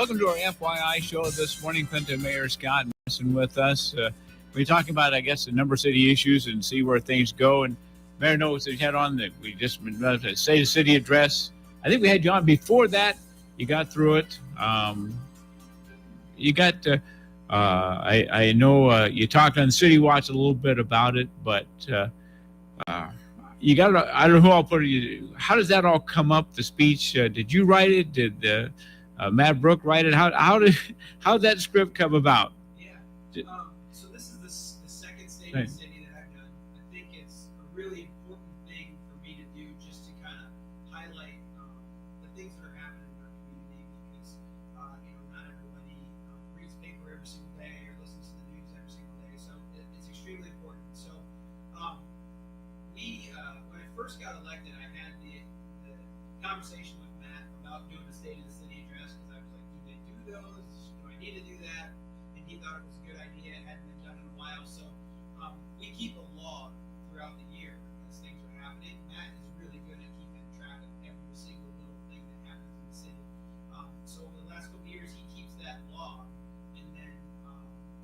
Welcome to our FYI show this morning. Clinton Mayor Scott Morrison with us. We're talking about, I guess, the number of city issues and see where things go. And Mayor knows that you had on that we just say the city address. I think we had you on before that. You got through it. You got. I know you talked on City Watch a little bit about it, but you got. I don't know who I'll put it. How does that all come up? The speech. Did you write it? Did Matt Brook write it? How did that script come about? Yeah. So this is the second State of the City that I've done. I think it's a really important thing for me to do, just to kind of highlight the things that are happening in our community, because not everybody reads paper every single day or listens to the news every single day. So it's extremely important. So when I first got elected, I had the conversation with Matt about doing a State of the City address, because I was like, do they do those? Do I need to do that? And he thought it was a good idea. It hadn't been done in a while. So we keep a log throughout the year as things are happening. Matt is really good at keeping track of every single little thing that happens in the city. So over the last couple of years, he keeps that log, and then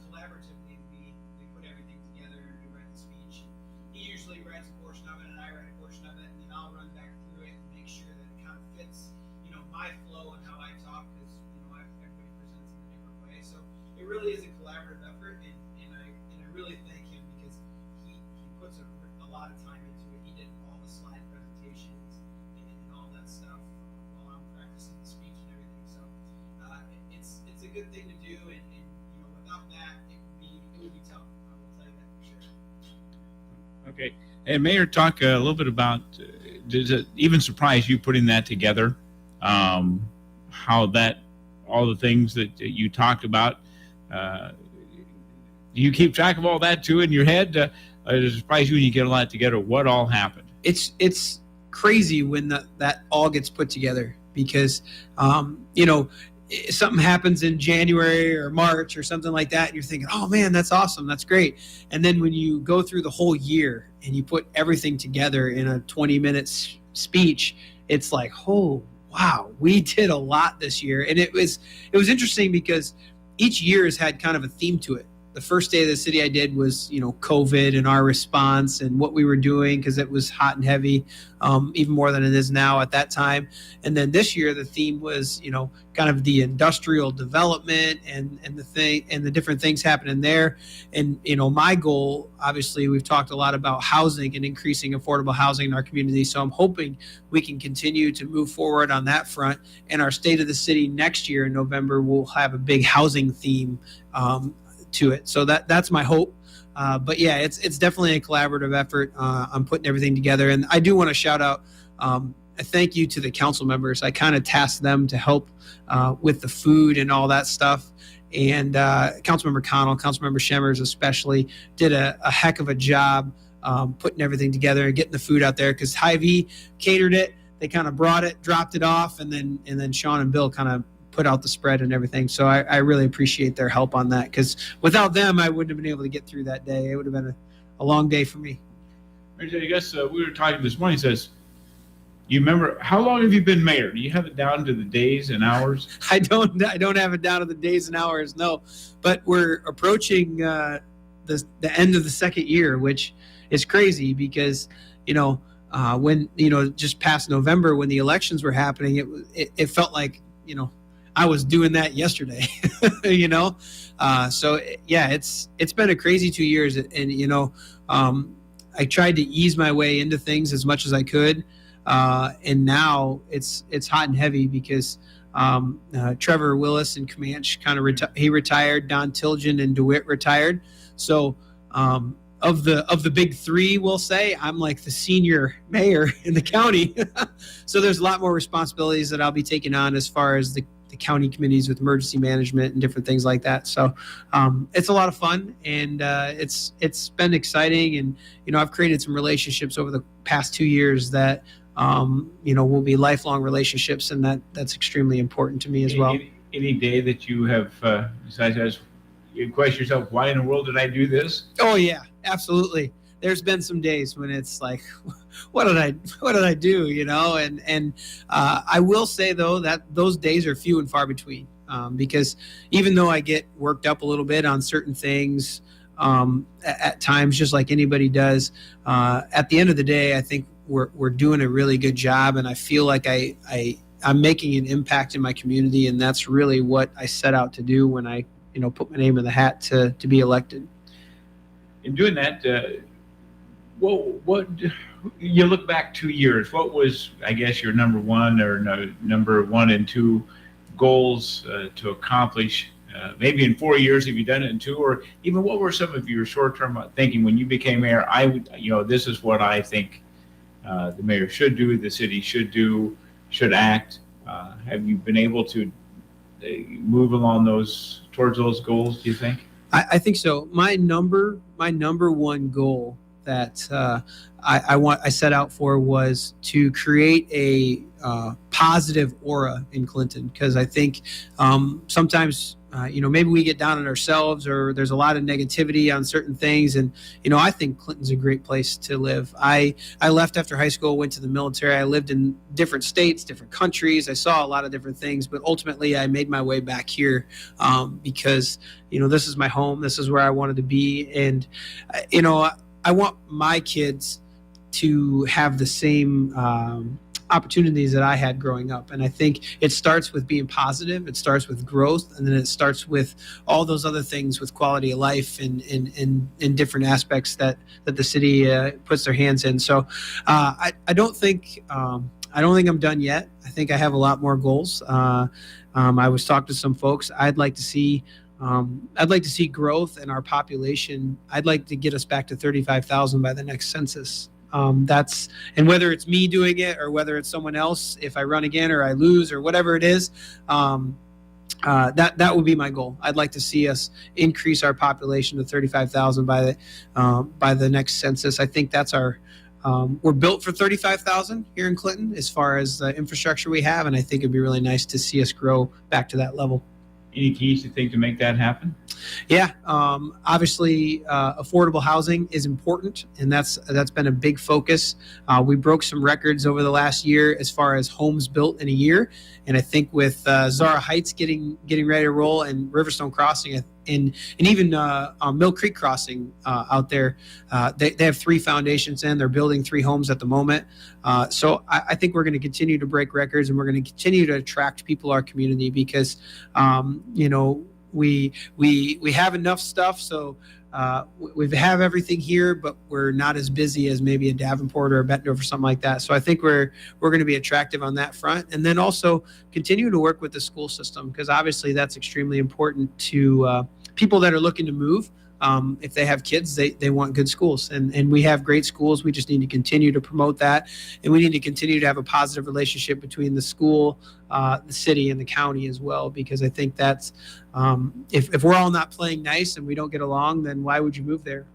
collaboratively we put everything together and we write the speech. And he usually writes a portion of it, and I write a portion of it, and then I'll run back through it and make sure that it kind of fits, my flow and how I talk, because everybody presents in a different way. So it really is a collaborative effort, and I really thank him, because he puts a lot of time into it. He did all the slide presentations and all that stuff while I'm practicing the speech and everything. So it's a good thing to do, and without that it would be tough. I will tell you that for sure. Okay. And Mayor, talk a little bit about, does it even surprise you putting that together? How that, all the things that you talked about, do you keep track of all that too in your head? Does it surprise you when you get a lot together? What all happened? It's crazy when that all gets put together, because something happens in January or March or something like that, and you're thinking, oh man, that's awesome, that's great. And then when you go through the whole year and you put everything together in a 20-minute speech, it's like, oh wow, we did a lot this year. And it was interesting, because each year has had kind of a theme to it. The first Day of the City I did was, COVID and our response and what we were doing, because it was hot and heavy, even more than it is now at that time. And then this year, the theme was, kind of the industrial development and the different things happening there. And, my goal, obviously, we've talked a lot about housing and increasing affordable housing in our community. So I'm hoping we can continue to move forward on that front. And our State of the City next year in November will have a big housing theme to it. So that's my hope. But yeah, it's definitely a collaborative effort. I'm putting everything together, and I do want to shout out a thank you to the council members. I kind of tasked them to help with the food and all that stuff. And Councilmember Connell, Councilmember Shemmers especially, did a heck of a job putting everything together and getting the food out there, because Hy-Vee catered it. They kind of brought it, dropped it off, and then Sean and Bill kind of put out the spread and everything. So I really appreciate their help on that, because without them, I wouldn't have been able to get through that day. It would have been a long day for me. I guess we were talking this morning. Says, you remember, how long have you been mayor? Do you have it down to the days and hours? I don't have it down to the days and hours, no. But we're approaching the end of the second year, which is crazy, because when just past November, when the elections were happening, it felt like I was doing that yesterday. So yeah, it's been a crazy 2 years, and I tried to ease my way into things as much as I could, and now it's hot and heavy, because Trevor Willis and Comanche kind of he retired. Don Tilgen and DeWitt retired. So of the big three, we'll say, I'm like the senior mayor in the county. So there's a lot more responsibilities that I'll be taking on as far as the county committees with emergency management and different things like that. So it's a lot of fun, and it's been exciting. And I've created some relationships over the past 2 years that will be lifelong relationships, and that's extremely important to me as well. Any day that you have decided, you question yourself, why in the world did I do this? Oh yeah, absolutely. There's been some days when it's like, what did I do? And I will say though that those days are few and far between. because even though I get worked up a little bit on certain things at times, just like anybody does, at the end of the day, I think we're doing a really good job, and I feel like I'm making an impact in my community, and that's really what I set out to do when I put my name in the hat to be elected. In doing that, what you look back 2 years, what was, I guess, your number one or number one and two goals to accomplish? Maybe in 4 years, have you done it in 2, or even what were some of your short-term thinking when you became mayor? This is what I think the mayor should do, the city should do, should act. Have you been able to move along towards those goals, do you think? I think so. My number one goal that I set out for was to create a positive aura in Clinton, because I think sometimes maybe we get down on ourselves, or there's a lot of negativity on certain things, and I think Clinton's a great place to live. I left after high school, went to the military. I lived in different states, different countries. I saw a lot of different things, but ultimately I made my way back here because this is my home. This is where I wanted to be, and I want my kids to have the same opportunities that I had growing up. And I think it starts with being positive. It starts with growth. And then it starts with all those other things, with quality of life and in different aspects that the city puts their hands in. So I don't think I'm done yet. I think I have a lot more goals. I was talking to some folks. I'd like to see growth in our population. I'd like to get us back to 35,000 by the next census. And whether it's me doing it or whether it's someone else, if I run again or I lose or whatever it is, that would be my goal. I'd like to see us increase our population to 35,000 by the next census. I think that's we're built for 35,000 here in Clinton as far as the infrastructure we have, and I think it'd be really nice to see us grow back to that level. Any keys you think to make that happen? Yeah, obviously, affordable housing is important, and that's been a big focus. We broke some records over the last year as far as homes built in a year, and I think with Zara Heights getting ready to roll, and Riverstone Crossing, and even Mill Creek Crossing out there, they have 3 foundations in. They're building 3 homes at the moment. So I think we're going to continue to break records, and we're going to continue to attract people to our community because, we have enough stuff. So we have everything here, but we're not as busy as maybe a Davenport or a Bettendorf or something like that. So I think we're going to be attractive on that front, and then also continue to work with the school system, because obviously that's extremely important to people that are looking to move. If they have kids, they want good schools, and we have great schools. We just need to continue to promote that, and we need to continue to have a positive relationship between the school, the city, and the county as well, because I think that's if we're all not playing nice and we don't get along, then why would you move there?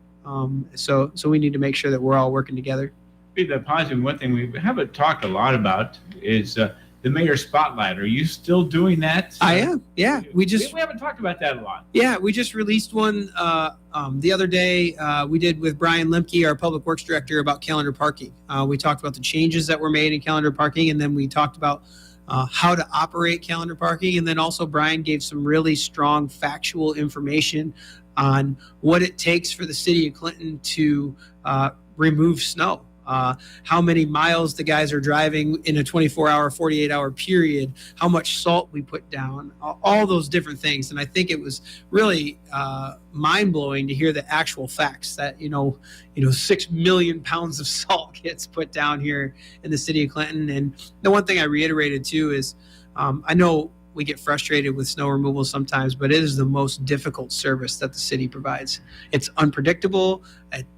So we need to make sure that we're all working together. Be the positive. One thing we haven't talked a lot about is the mayor spotlight. Are you still doing that? I am. Yeah, we haven't talked about that a lot. Yeah, we just released one the other day. We did with Brian Lemke, our public works director, about calendar parking. We talked about the changes that were made in calendar parking, and then we talked about how to operate calendar parking. And then also Brian gave some really strong factual information on what it takes for the city of Clinton to remove snow. How many miles the guys are driving in a 24-hour, 48-hour period, how much salt we put down, all those different things. And I think it was really mind-blowing to hear the actual facts that, 6 million pounds of salt gets put down here in the city of Clinton. And the one thing I reiterated too is I know we get frustrated with snow removal sometimes, but it is the most difficult service that the city provides. It's unpredictable.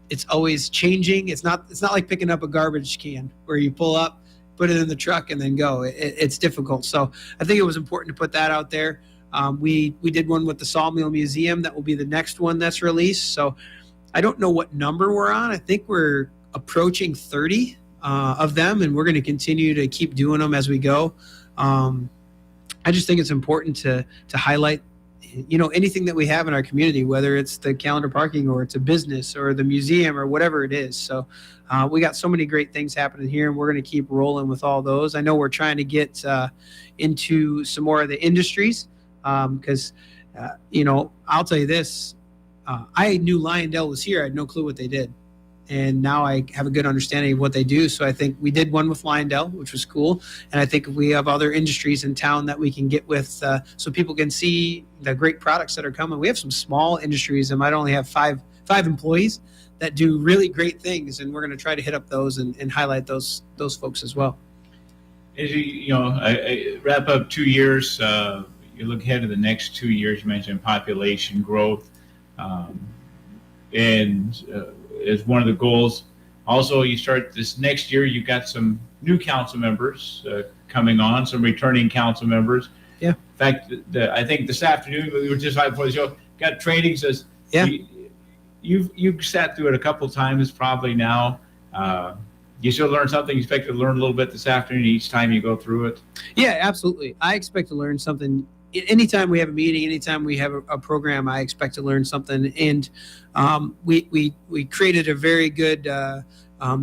It's always changing. It's not like picking up a garbage can where you pull up, put it in the truck, and then go. It's difficult. So I think it was important to put that out there. We did one with the Sawmill Museum. That will be the next one that's released. So I don't know what number we're on. I think we're approaching 30 of them, and we're going to continue to keep doing them as we go. I just think it's important to highlight, anything that we have in our community, whether it's the calendar parking or it's a business or the museum or whatever it is. So we got so many great things happening here, and we're going to keep rolling with all those. I know we're trying to get into some more of the industries. because I'll tell you this. I knew Lyondell was here. I had no clue what they did. And now I have a good understanding of what they do. So I think we did one with Lyondell, which was cool. And I think we have other industries in town that we can get with so people can see the great products that are coming. We have some small industries and might only have five employees that do really great things. And we're going to try to hit up those and highlight those folks as well. As I wrap up 2 years, you look ahead to the next 2 years, you mentioned population growth. Is one of the goals. Also, you start this next year, you've got some new council members coming on, some returning council members. Yeah. In fact, I think this afternoon, we were just right before the show, got training, says, yeah. You've sat through it a couple times probably now. You still learn something. You expect to learn a little bit this afternoon each time you go through it? Yeah, absolutely. I expect to learn something. Anytime we have a meeting, anytime we have a program, I expect to learn something. And we created a very good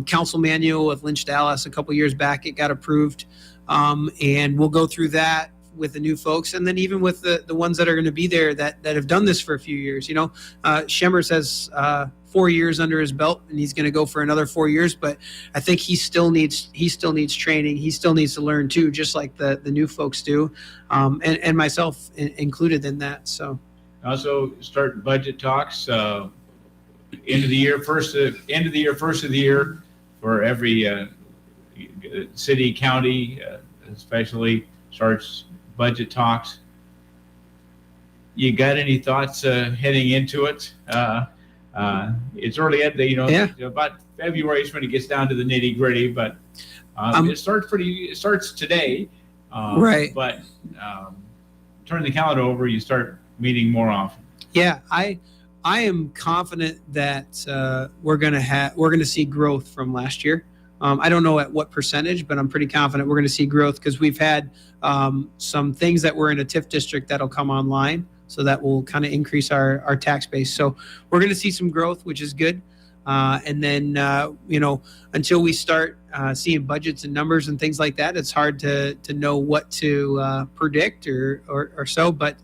council manual with Lynch Dallas a couple years back. It got approved, and we'll go through that with the new folks, and then even with the ones that are going to be there that have done this for a few years. Shemmers has 4 years under his belt, and he's going to go for another 4 years. But I think he still needs training. He still needs to learn too, just like the new folks do, and myself included in that. So also start budget talks. End of the year, first of the year for every city, county, especially starts budget talks. You got any thoughts heading into it? It's early at about February is when it gets down to the nitty gritty, but it starts today. Right. But turn the calendar over, you start meeting more often. Yeah, I am confident that we're gonna see growth from last year. I don't know at what percentage, but I'm pretty confident we're going to see growth because we've had some things that were in a TIF district that'll come online. So that will kind of increase our tax base. So we're going to see some growth, which is good. And then, until we start seeing budgets and numbers and things like that, it's hard to know what to predict or so. But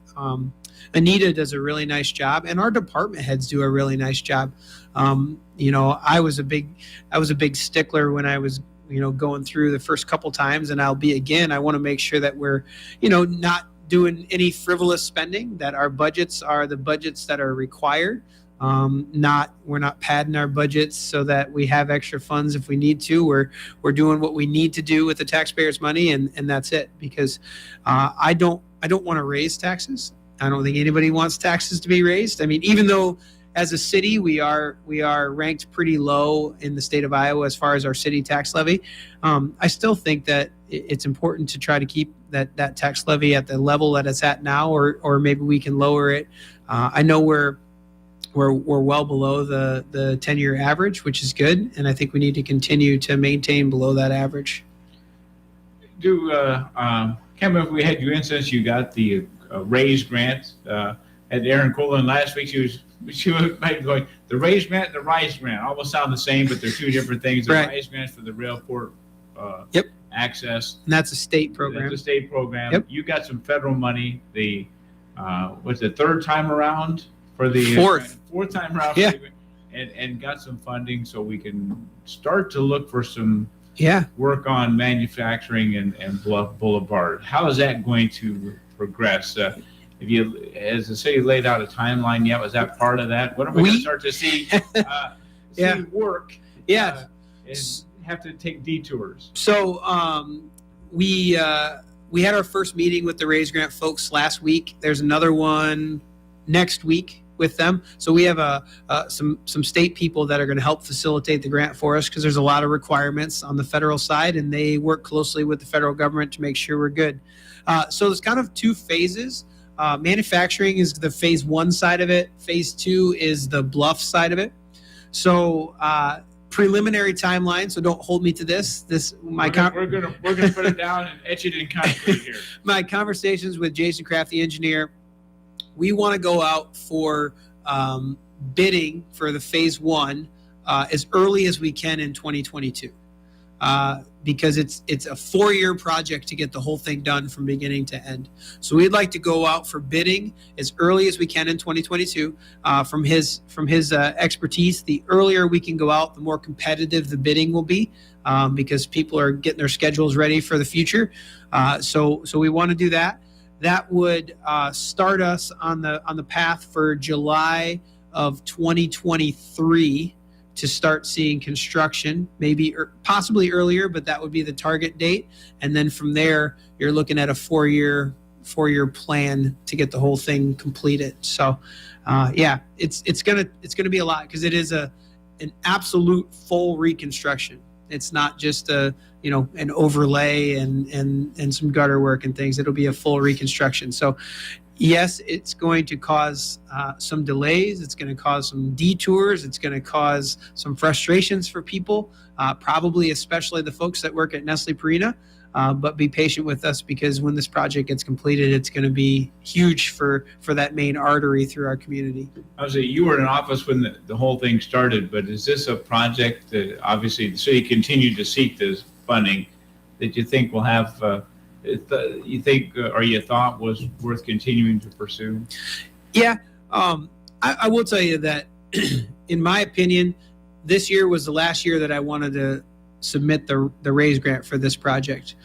Anita does a really nice job, and our department heads do a really nice job. I was a big stickler when I was, going through the first couple times, and I'll be again. I want to make sure that we're, not doing any frivolous spending, that our budgets are the budgets that are required. We're not padding our budgets so that we have extra funds if we need to. We're doing what we need to do with the taxpayers' money, and that's it. Because I don't want to raise taxes. I don't think anybody wants taxes to be raised. I mean, even though as a city we are ranked pretty low in the state of Iowa as far as our city tax levy, I still think that it's important to try to keep that tax levy at the level that it's at now, or maybe we can lower it. I know we're well below the 10-year average, which is good, and I think we need to continue to maintain below that average. Can't remember if we had you in since you got the raise grant. At Aaron Colin last week, she was going, the raise grant and the rise grant almost sound the same, but they're two different things. The right. Rise grant for the railport access. And that's a state program. That's a state program. Yep. You got some federal money. The was the third time around for the fourth time around, yeah. and got some funding so we can start to look for some work on manufacturing and Bluff Boulevard. How is that going to progress? If you, as the city laid out a timeline yet, was that part of that? When are we going to start to see work? Yeah. And have to take detours. So we had our first meeting with the Raise Grant folks last week. There's another one next week with them. So we have some state people that are going to help facilitate the grant for us because there's a lot of requirements on the federal side, and they work closely with the federal government to make sure we're good. So there's kind of two phases. Manufacturing is the phase one side of it. Phase two is the Bluff side of it. So preliminary timeline. So don't hold me to this. We're gonna put it down and etch it in concrete here. My conversations with Jason Kraft, the engineer, we want to go out for bidding for the phase one as early as we can in 2022. because it's a 4-year project to get the whole thing done from beginning to end. So we'd like to go out for bidding as early as we can in 2022. From his expertise, the earlier we can go out, the more competitive the bidding will be, because people are getting their schedules ready for the future. So we want to do that. That would start us on the path for July of 2023 to start seeing construction, maybe possibly earlier, but that would be the target date. And then from there, you're looking at a 4-year plan to get the whole thing completed. So, it's gonna be a lot, because it is an absolute full reconstruction. It's not just an overlay and some gutter work and things. It'll be a full reconstruction. So, yes, it's going to cause some delays. It's going to cause some detours. It's going to cause some frustrations for people, probably especially the folks that work at Nestle Purina. But be patient with us, because when this project gets completed, it's going to be huge for that main artery through our community. I was saying, you were in office when the whole thing started, but is this a project that obviously the city continued to seek this funding that you think will have you thought was worth continuing to pursue? Yeah, I will tell you that in my opinion, this year was the last year that I wanted to submit the raise grant for this project,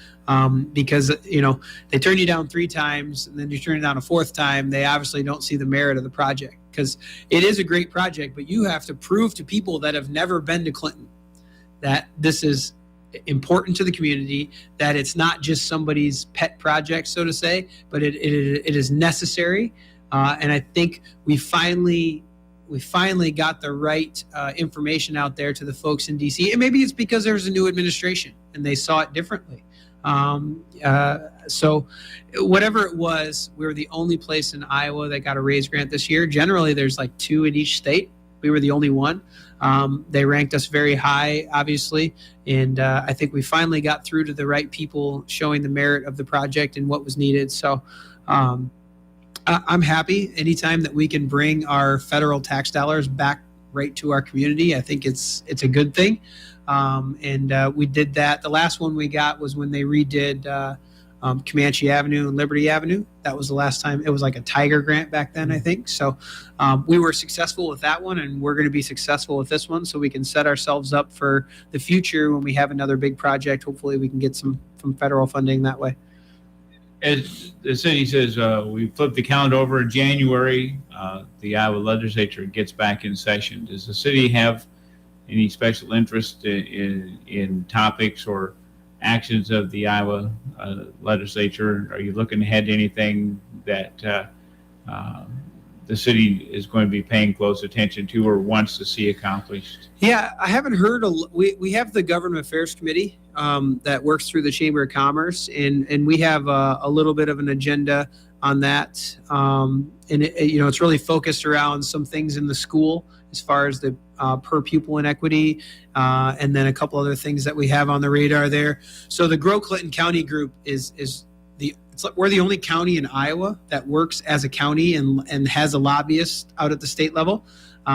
because they turn you down 3 times and then you turn it down a 4th time. They obviously don't see the merit of the project, because it is a great project, but you have to prove to people that have never been to Clinton that this is important to the community, that it's not just somebody's pet project, so to say, but it is necessary. And I think we finally got the right information out there to the folks in DC. And maybe it's because there's a new administration and they saw it differently. So whatever it was, we were the only place in Iowa that got a raise grant this year. Generally, there's like 2 in each state. We were the only one. They ranked us very high, obviously, and I think we finally got through to the right people, showing the merit of the project and what was needed. So I'm happy anytime that we can bring our federal tax dollars back right to our community. I think it's a good thing, and we did that. The last one we got was when they redid Comanche Avenue and Liberty Avenue. That was the last time. It was like a Tiger grant back then, I think. So we were successful with that one, and we're going to be successful with this one, so we can set ourselves up for the future when we have another big project. Hopefully we can get some from federal funding that way. As the city says, we flipped the calendar over in January. The Iowa legislature gets back in session. Does the city have any special interest in topics or actions of the Iowa legislature? Are you looking ahead to anything that the city is going to be paying close attention to or wants to see accomplished? Yeah, I haven't heard. We have the Government Affairs Committee that works through the Chamber of Commerce, and we have a little bit of an agenda on that. And it's really focused around some things in the school as far as the per pupil inequity, and then a couple other things that we have on the radar there. So the Grow Clinton County Group we're the only county in Iowa that works as a county and has a lobbyist out at the state level.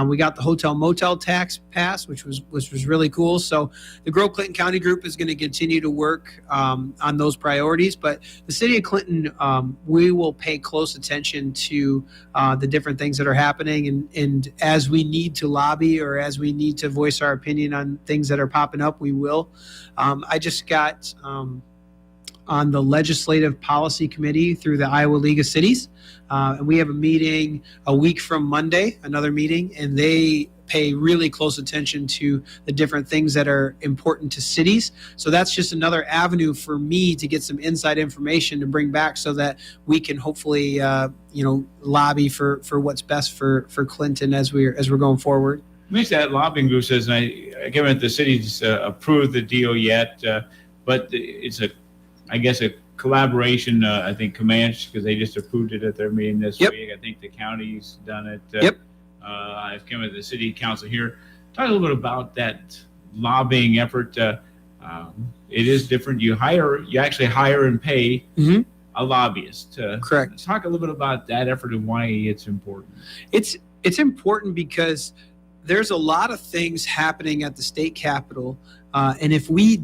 We got the hotel motel tax passed, which was really cool. So the Grow Clinton County Group is going to continue to work on those priorities. But the city of Clinton, we will pay close attention to the different things that are happening. And as we need to lobby or as we need to voice our opinion on things that are popping up, we will. I just got on the Legislative Policy Committee through the Iowa League of Cities. And we have a meeting a week from Monday, another meeting, and they pay really close attention to the different things that are important to cities. So that's just another avenue for me to get some inside information to bring back so that we can hopefully, lobby for what's best for Clinton as we're going forward. Makes that lobbying group says, and given that the city's approved the deal yet, but it's a collaboration. I think Comanche, because they just approved it at their meeting this week. I think the county's done it. I've come with the city council here. Talk a little bit about that lobbying effort. It is different. You actually hire and pay a lobbyist. Correct. Talk a little bit about that effort and why it's important. It's important because there's a lot of things happening at the state capitol. And if we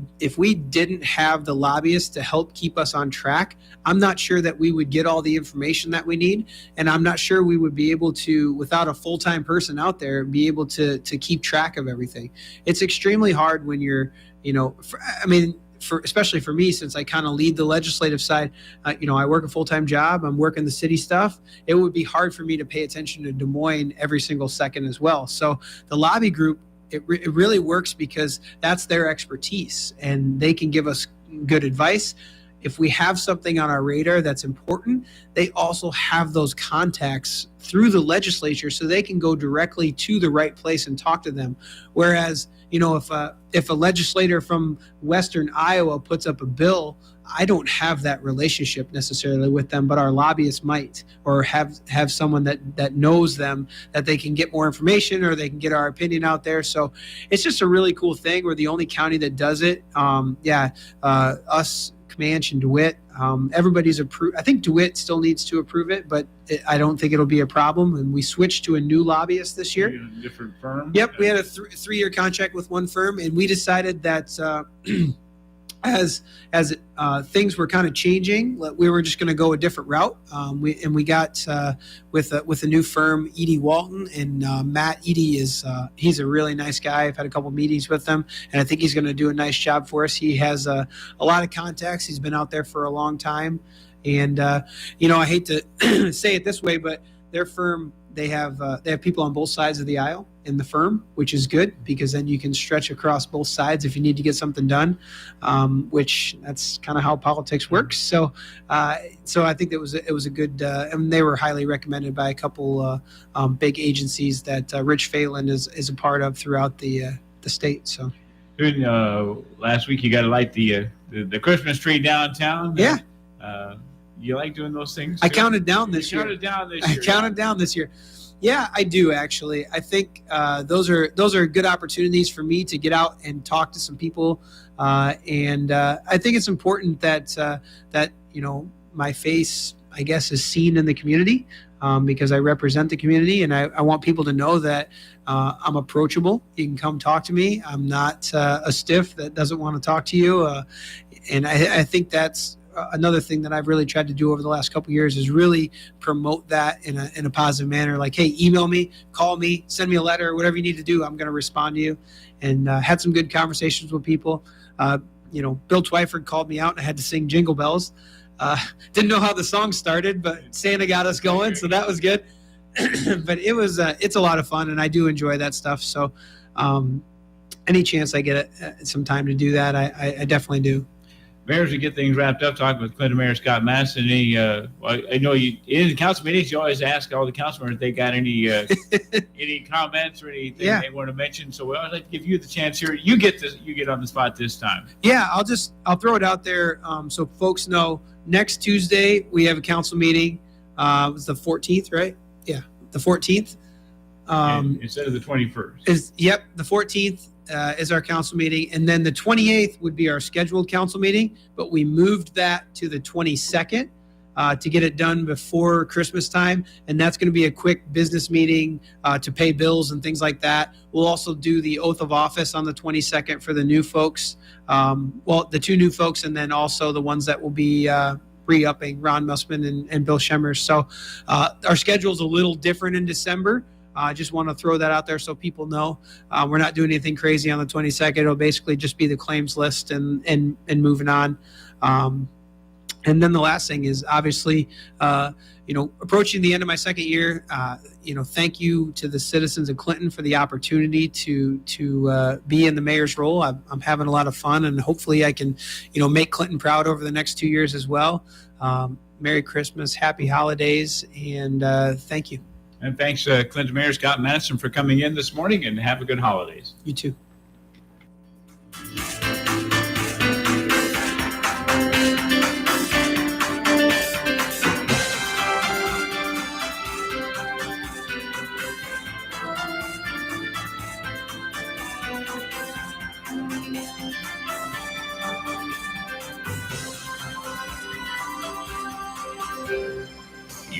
didn't have the lobbyists to help keep us on track, I'm not sure that we would get all the information that we need. And I'm not sure we would be able to, without a full-time person out there, be able to keep track of everything. It's extremely hard when you're, especially for me, since I kind of lead the legislative side, I work a full-time job, I'm working the city stuff. It would be hard for me to pay attention to Des Moines every single second as well. So the lobby group, it really works because that's their expertise and they can give us good advice. If we have something on our radar that's important, they also have those contacts through the legislature so they can go directly to the right place and talk to them. Whereas, if a legislator from Western Iowa puts up a bill, I don't have that relationship necessarily with them, but our lobbyists might, or have someone that knows them, that they can get more information or they can get our opinion out there. So it's just a really cool thing. We're the only county that does it. Us, Comanche and DeWitt, everybody's approved. I think DeWitt still needs to approve it, but I don't think it'll be a problem. And we switched to a new lobbyist this year. A different firm? Yep, we had a 3-year contract with one firm, and we decided that as things were kind of changing, we were just going to go a different route. We got with a new firm, Edie Walton, and Matt. Edie he's a really nice guy. I've had a couple meetings with him, and I think he's going to do a nice job for us. He has a lot of contacts. He's been out there for a long time, and I hate to say it this way, but their firm, they have people on both sides of the aisle in the firm, which is good because then you can stretch across both sides if you need to get something done, which that's kind of how politics works. So I think it was a good, and they were highly recommended by a couple big agencies that Rich Phelan is a part of throughout the state. So. Last week you got to light the Christmas tree downtown. Yeah. You like doing those things? I counted down this year. I counted down this year. Yeah, I do actually. I think those are good opportunities for me to get out and talk to some people, and I think it's important that my face, I guess, is seen in the community because I represent the community, and I want people to know that I'm approachable. You can come talk to me. I'm not a stiff that doesn't want to talk to you, and I think that's another thing that I've really tried to do over the last couple of years is really promote that in a positive manner. Like, hey, email me, call me, send me a letter, whatever you need to do. I'm going to respond to you. And had some good conversations with people. Bill Twyford called me out and I had to sing Jingle Bells. Didn't know how the song started, but Santa got us going, so that was good. But it's a lot of fun, and I do enjoy that stuff. So any chance I get some time to do that, I definitely do. Mayors, to get things wrapped up, talking with Clinton Mayor Scott Maddasion. I know you in the council meetings, you always ask all the council members if they got any comments or anything they want to mention. So I'd like to give you the chance here. You get on the spot this time. Yeah, I'll throw it out there so folks know. Next Tuesday we have a council meeting. It was the 14th, right? Yeah, the 14th. Instead of the 21st. The 14th. Is our council meeting, and then the 28th would be our scheduled council meeting, but we moved that to the 22nd to get it done before Christmas time, and that's going to be a quick business meeting to pay bills and things like that. We'll also do the oath of office on the 22nd for the new folks, the two new folks, and then also the ones that will be re-upping, Ron Mussman and Bill Schemmers. So our schedule's a little different in December. I just want to throw that out there so people know we're not doing anything crazy on the 22nd. It'll basically just be the claims list and moving on. And then the last thing is obviously, approaching the end of my second year. Thank you to the citizens of Clinton for the opportunity to be in the mayor's role. I'm having a lot of fun, and hopefully I can, make Clinton proud over the next 2 years as well. Merry Christmas, Happy Holidays, and thank you. And thanks, Clinton Mayor Scott Maddasion, for coming in this morning, and have a good holidays. You too.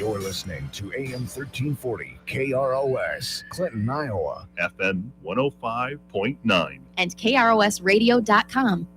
You're listening to AM 1340 KROS, Clinton, Iowa. FM 105.9. And KROSradio.com.